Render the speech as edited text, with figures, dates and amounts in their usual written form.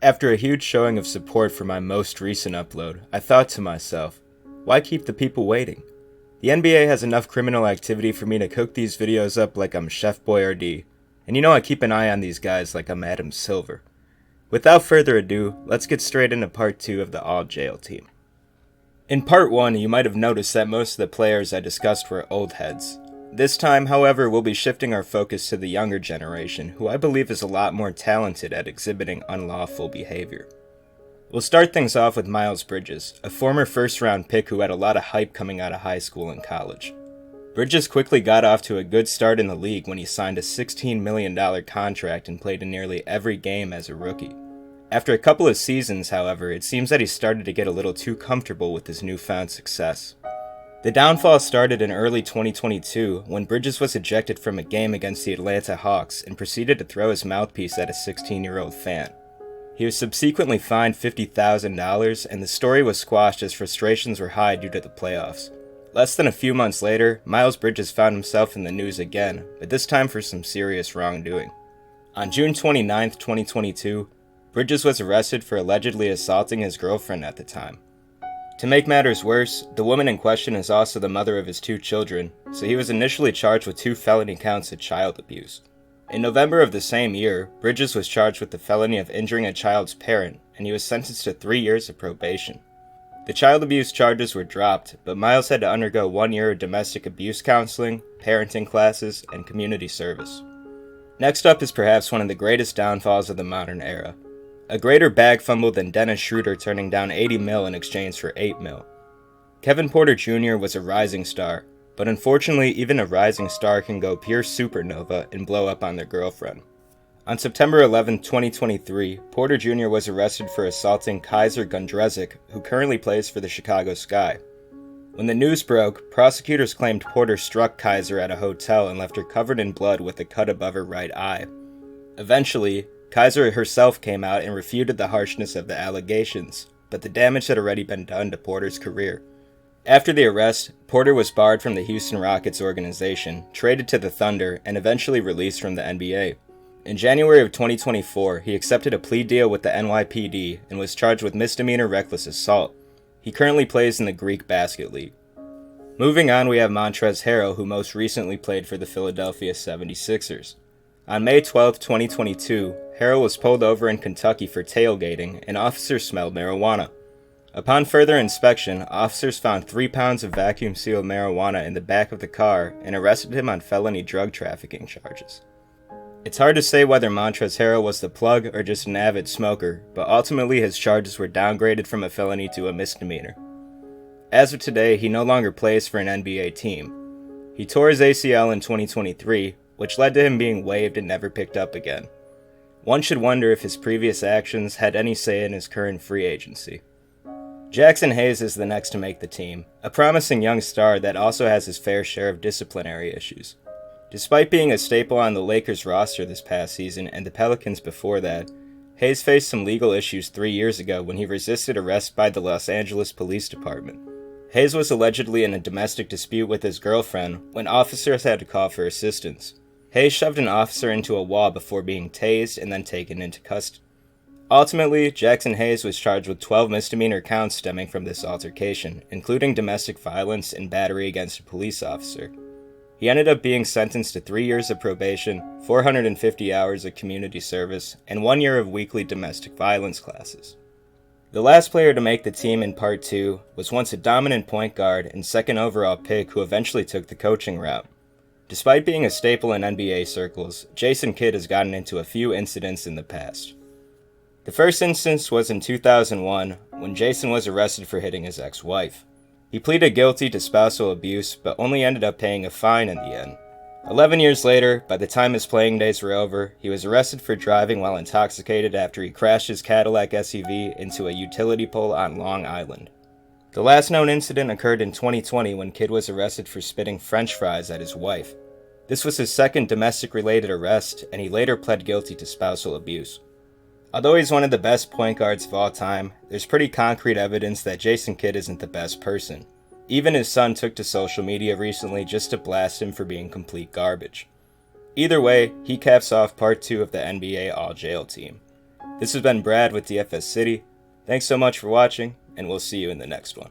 After a huge showing of support for my most recent upload, I thought to myself, why keep the people waiting? The NBA has enough criminal activity for me to cook these videos up like I'm Chef Boyardee, and you know I keep an eye on these guys like I'm Adam Silver. Without further ado, let's get straight into part 2 of the All Jail team. In part 1, you might have noticed that most of the players I discussed were old heads. This time, however, we'll be shifting our focus to the younger generation, who I believe is a lot more talented at exhibiting unlawful behavior. We'll start things off with Miles Bridges, a former first-round pick who had a lot of hype coming out of high school and college. Bridges quickly got off to a good start in the league when he signed a $16 million contract and played in nearly every game as a rookie. After a couple of seasons, however, it seems that he started to get a little too comfortable with his newfound success. The downfall started in early 2022 when Bridges was ejected from a game against the Atlanta Hawks and proceeded to throw his mouthpiece at a 16-year-old fan. He was subsequently fined $50,000, and the story was squashed as frustrations were high due to the playoffs. Less than a few months later, Miles Bridges found himself in the news again, but this time for some serious wrongdoing. On June 29, 2022, Bridges was arrested for allegedly assaulting his girlfriend at the time. To make matters worse, the woman in question is also the mother of his 2 children, so he was initially charged with 2 felony counts of child abuse. In November of the same year, Bridges was charged with the felony of injuring a child's parent, and he was sentenced to 3 years of probation. The child abuse charges were dropped, but Miles had to undergo 1 year of domestic abuse counseling, parenting classes, and community service. Next up is perhaps one of the greatest downfalls of the modern era. A greater bag fumble than Dennis Schroeder turning down $80 million in exchange for $8 million. Kevin Porter Jr. was a rising star, but unfortunately even a rising star can go pure supernova and blow up on their girlfriend. On September 11, 2023, Porter Jr. was arrested for assaulting Kaiser Gundrezic, who currently plays for the Chicago Sky. When the news broke, prosecutors claimed Porter struck Kaiser at a hotel and left her covered in blood with a cut above her right eye. Eventually, Kaiser herself came out and refuted the harshness of the allegations, but the damage had already been done to Porter's career. After the arrest, Porter was barred from the Houston Rockets organization, traded to the Thunder, and eventually released from the NBA. In January of 2024, he accepted a plea deal with the NYPD and was charged with misdemeanor reckless assault. He currently plays in the Greek Basket League. Moving on, we have Montrezl Harrell, who most recently played for the Philadelphia 76ers. On May 12, 2022, Harrell was pulled over in Kentucky for tailgating, and officers smelled marijuana. Upon further inspection, officers found 3 pounds of vacuum-sealed marijuana in the back of the car and arrested him on felony drug trafficking charges. It's hard to say whether Montrezl Harrell was the plug or just an avid smoker, but ultimately his charges were downgraded from a felony to a misdemeanor. As of today, he no longer plays for an NBA team. He tore his ACL in 2023, which led to him being waived and never picked up again. One should wonder if his previous actions had any say in his current free agency. Jaxson Hayes is the next to make the team, a promising young star that also has his fair share of disciplinary issues. Despite being a staple on the Lakers roster this past season and the Pelicans before that, Hayes faced some legal issues 3 years ago when he resisted arrest by the Los Angeles Police Department. Hayes was allegedly in a domestic dispute with his girlfriend when officers had to call for assistance. Hayes shoved an officer into a wall before being tased and then taken into custody. Ultimately, Jaxson Hayes was charged with 12 misdemeanor counts stemming from this altercation, including domestic violence and battery against a police officer. He ended up being sentenced to 3 years of probation, 450 hours of community service, and 1 year of weekly domestic violence classes. The last player to make the team in Part 2 was once a dominant point guard and second overall pick who eventually took the coaching route. Despite being a staple in NBA circles, Jason Kidd has gotten into a few incidents in the past. The first instance was in 2001 when Jason was arrested for hitting his ex-wife. He pleaded guilty to spousal abuse but only ended up paying a fine in the end. 11 years later, by the time his playing days were over, he was arrested for driving while intoxicated after he crashed his Cadillac SUV into a utility pole on Long Island. The last known incident occurred in 2020 when Kidd was arrested for spitting French fries at his wife. This was his second domestic-related arrest, and he later pled guilty to spousal abuse. Although he's one of the best point guards of all time, there's pretty concrete evidence that Jason Kidd isn't the best person. Even his son took to social media recently just to blast him for being complete garbage. Either way, he caps off part 2 of the NBA All Jail team. This has been Brad with DFS City. Thanks so much for watching, and we'll see you in the next one.